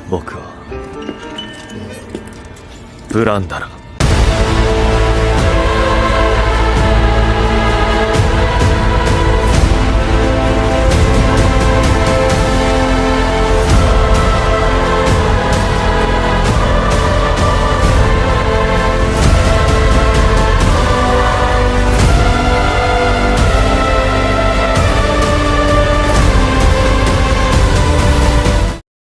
僕はプランダラー。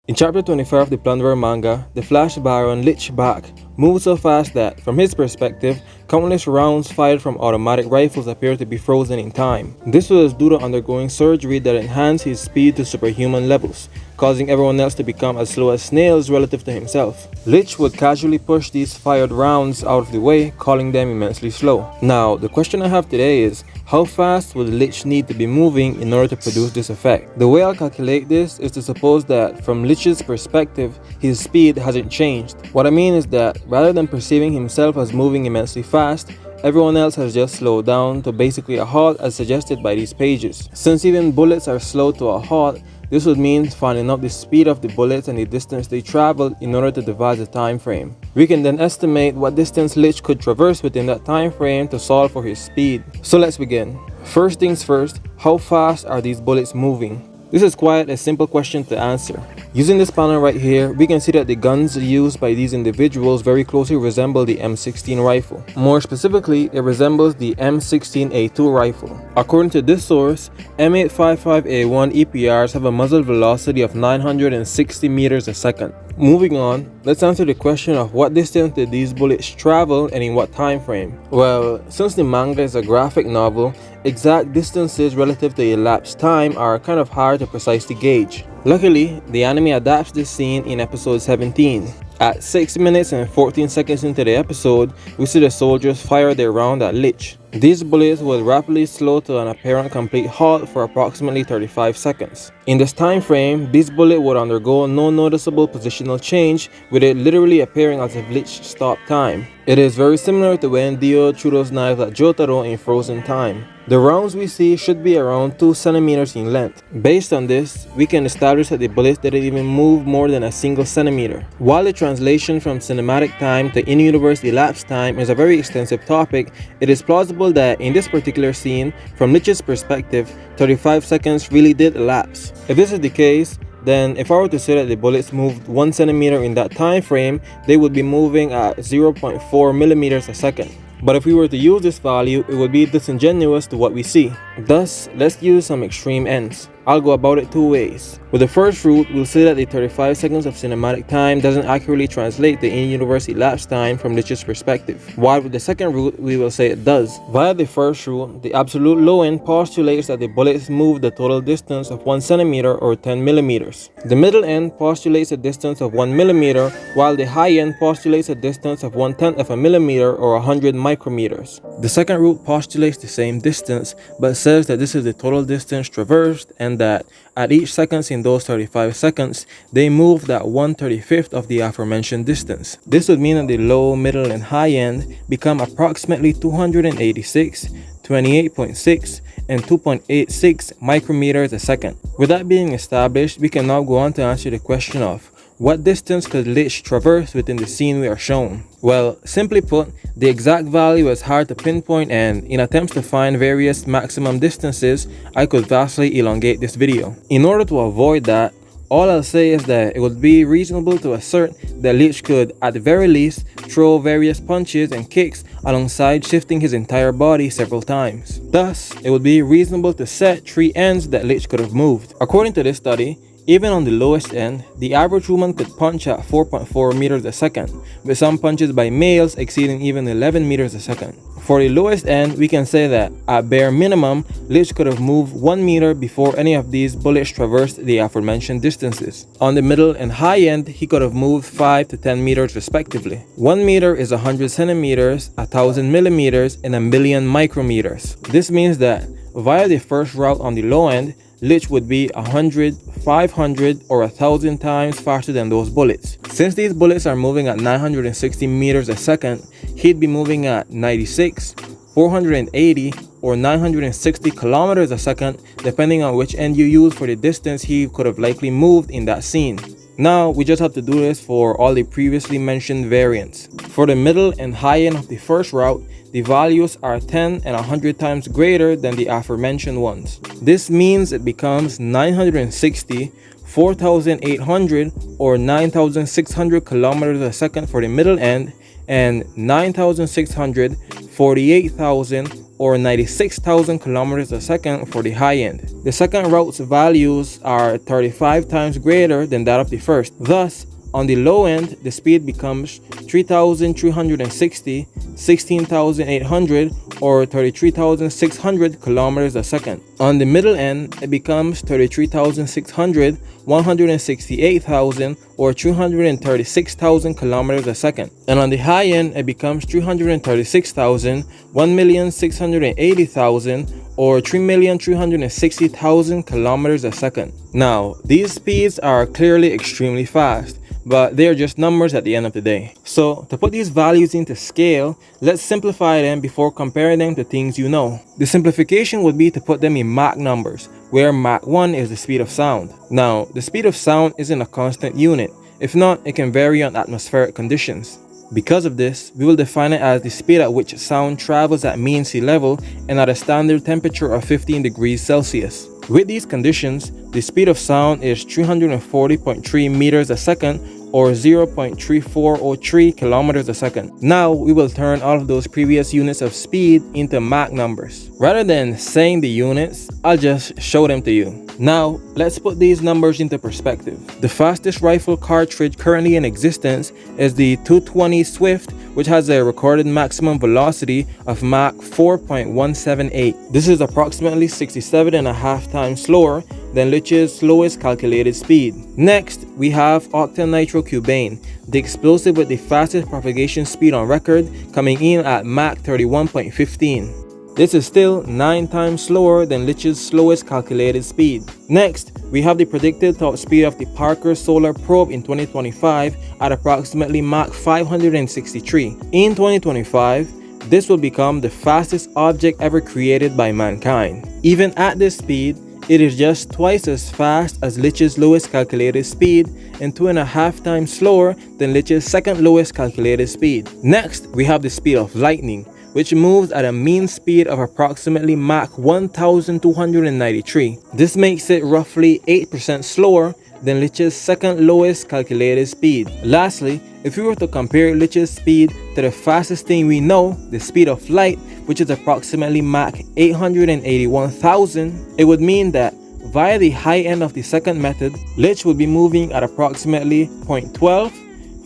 In chapter 25 of the Plunderer manga, the Flash Baron Licht Bach moves so fast that, from his perspective, countless rounds fired from automatic rifles appear to be frozen in time. This was due to undergoing surgery that enhanced his speed to superhuman levels, causing everyone else to become as slow as snails relative to himself. Licht would casually push these fired rounds out of the way, calling them immensely slow. Now, the question I have today is, how fast would Licht need to be moving in order to produce this effect? The way I'll calculate this is to suppose that, from Licht's perspective, his speed hasn't changed. What I mean is that, rather than perceiving himself as moving immensely fast, everyone else has just slowed down to basically a halt as suggested by these pages. Since even bullets are slow to a halt, this would mean finding out the speed of the bullets and the distance they traveled in order to devise a time frame. We can then estimate what distance Licht could traverse within that time frame to solve for his speed. So let's begin. First things first, how fast are these bullets moving? This is quite a simple question to answer. Using this panel right here, we can see that the guns used by these individuals very closely resemble the M16 rifle. More specifically, it resembles the M16A2 rifle. According to this source, M855A1 EPRs have a muzzle velocity of 960 meters a second. Moving on, let's answer the question of what distance did these bullets travel and in what time frame. Well, since the manga is a graphic novel, exact distances relative to elapsed time are kind of hard to precisely gauge. Luckily, the anime adapts this scene in episode 17. At 6 minutes and 14 seconds into the episode, we see the soldiers fire their round at Licht. These bullets would rapidly slow to an apparent complete halt for approximately 35 seconds. In this time frame, this bullet would undergo no noticeable positional change, with it literally appearing as if Licht stopped time. It is very similar to when Dio threw those knives at Jotaro in Frozen Time. The rounds we see should be around 2 centimeters in length. Based on this, we can establish that the bullets didn't even move more than a single centimeter. While the translation from cinematic time to in-universe elapsed time is a very extensive topic, it is plausible that in this particular scene, from Licht's perspective, 35 seconds really did elapse. If this is the case, then if I were to say that the bullets moved 1 centimeter in that time frame, they would be moving at 0.4 millimeters a second. But if we were to use this value, it would be disingenuous to what we see. Thus, let's use some extreme ends. I'll go about it two ways. With the first route, we'll say that the 35 seconds of cinematic time doesn't accurately translate the in-universe elapsed time from Licht's perspective, while with the second route, we will say it does. Via the first route, the absolute low end postulates that the bullets move the total distance of 1 centimeter or 10 millimeters. The middle end postulates a distance of 1 millimeter, while the high end postulates a distance of 1/10 of a millimeter or 100 micrometers. The second route postulates the same distance, but says that this is the total distance traversed and that at each seconds in those 35 seconds, they moved at 1/35th of the aforementioned distance. This would mean that the low, middle, and high end become approximately 286, 28.6, and 2.86 micrometers a second. With that being established, we can now go on to answer the question of what distance could Licht traverse within the scene we are shown? Well, simply put, the exact value is hard to pinpoint, and in attempts to find various maximum distances, I could vastly elongate this video. In order to avoid that, all I'll say is that it would be reasonable to assert that Licht could, at the very least, throw various punches and kicks alongside shifting his entire body several times. Thus, it would be reasonable to set 3 ends that Licht could have moved. According to this study, even on the lowest end, the average woman could punch at 4.4 meters a second, with some punches by males exceeding even 11 meters a second. For the lowest end, we can say that, at bare minimum, Licht could have moved 1 meter before any of these bullets traversed the aforementioned distances. On the middle and high end, he could have moved 5 to 10 meters respectively. 1 meter is 100 centimeters, 1,000 millimeters, and 1,000,000 micrometers. This means that, via the first route on the low end, Licht would be 100, 500, or 1,000 times faster than those bullets. Since these bullets are moving at 960 meters a second, he'd be moving at 96, 480, or 960 kilometers a second, depending on which end you use for the distance he could have likely moved in that scene. Now we just have to do this for all the previously mentioned variants. For the middle and high end of the first route, the values are 10 and 100 times greater than the aforementioned ones. This means it becomes 960, 4,800 or 9,600 kilometers a second for the middle end, and 9,600, 48,000 or 96,000 kilometers a second for the high end. The second route's values are 35 times greater than that of the first. Thus, on the low end, the speed becomes 3,360, 16,800 or 33,600 kilometers a second. On the middle end, it becomes 33,600, 168,000 or 236,000 kilometers a second. And on the high end, it becomes 336,000, 1,680,000 or 3,360,000 kilometers a second. Now, these speeds are clearly extremely fast, but they are just numbers at the end of the day. So to put these values into scale, let's simplify them before comparing them to things you know. The simplification would be to put them in Mach numbers, where Mach 1 is the speed of sound. Now, the speed of sound isn't a constant unit. If not, it can vary on atmospheric conditions. Because of this, we will define it as the speed at which sound travels at mean sea level and at a standard temperature of 15 degrees Celsius. With these conditions, the speed of sound is 340.3 meters a second or 0.3403 kilometers a second. Now we will turn all of those previous units of speed into Mach numbers. Rather than saying the units, I'll just show them to you. Now let's put these numbers into perspective. The fastest rifle cartridge currently in existence is the 220 Swift, which has a recorded maximum velocity of Mach 4.178. This is approximately 67.5 times slower than Licht's slowest calculated speed. Next, we have octanitrocubane, the explosive with the fastest propagation speed on record, coming in at Mach 31.15. This is still 9 times slower than Licht's slowest calculated speed. Next, we have the predicted top speed of the Parker Solar Probe in 2025 at approximately Mach 563. In 2025, this will become the fastest object ever created by mankind. Even at this speed, it is just twice as fast as Licht's lowest calculated speed and 2.5 times slower than Licht's second lowest calculated speed. Next, we have the speed of lightning, which moves at a mean speed of approximately Mach 1,293. This makes it roughly 8% slower than Licht's second lowest calculated speed. Lastly, if we were to compare Licht's speed to the fastest thing we know, the speed of light, which is approximately Mach 881,000, it would mean that via the high end of the second method, Licht would be moving at approximately 0.12,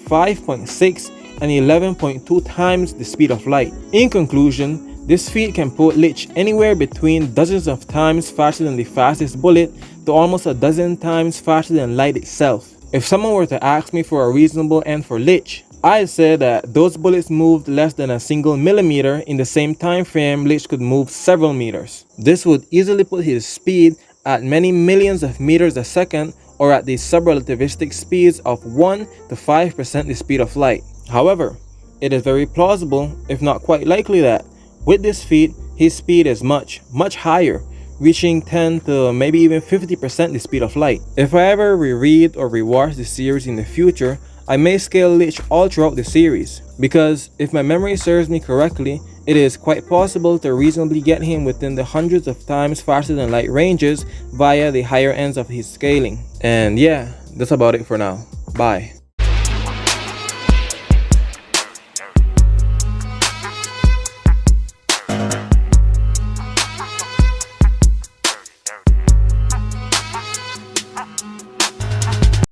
5.6, and 11.2 times the speed of light. In conclusion, this feat can put Licht anywhere between dozens of times faster than the fastest bullet to almost a dozen times faster than light itself. If someone were to ask me for a reasonable end for Licht, I'd say that those bullets moved less than a single millimeter in the same time frame Licht could move several meters. This would easily put his speed at many millions of meters a second, or at the subrelativistic speeds of 1 to 5% the speed of light. However, it is very plausible, if not quite likely, that with this feat, his speed is much higher, reaching 10 to maybe even 50% the speed of light. If I ever reread or rewatch the series in the future, I may scale Licht all throughout the series, because if my memory serves me correctly, it is quite possible to reasonably get him within the hundreds of times faster than light ranges via the higher ends of his scaling. And yeah, that's about it for now. Bye.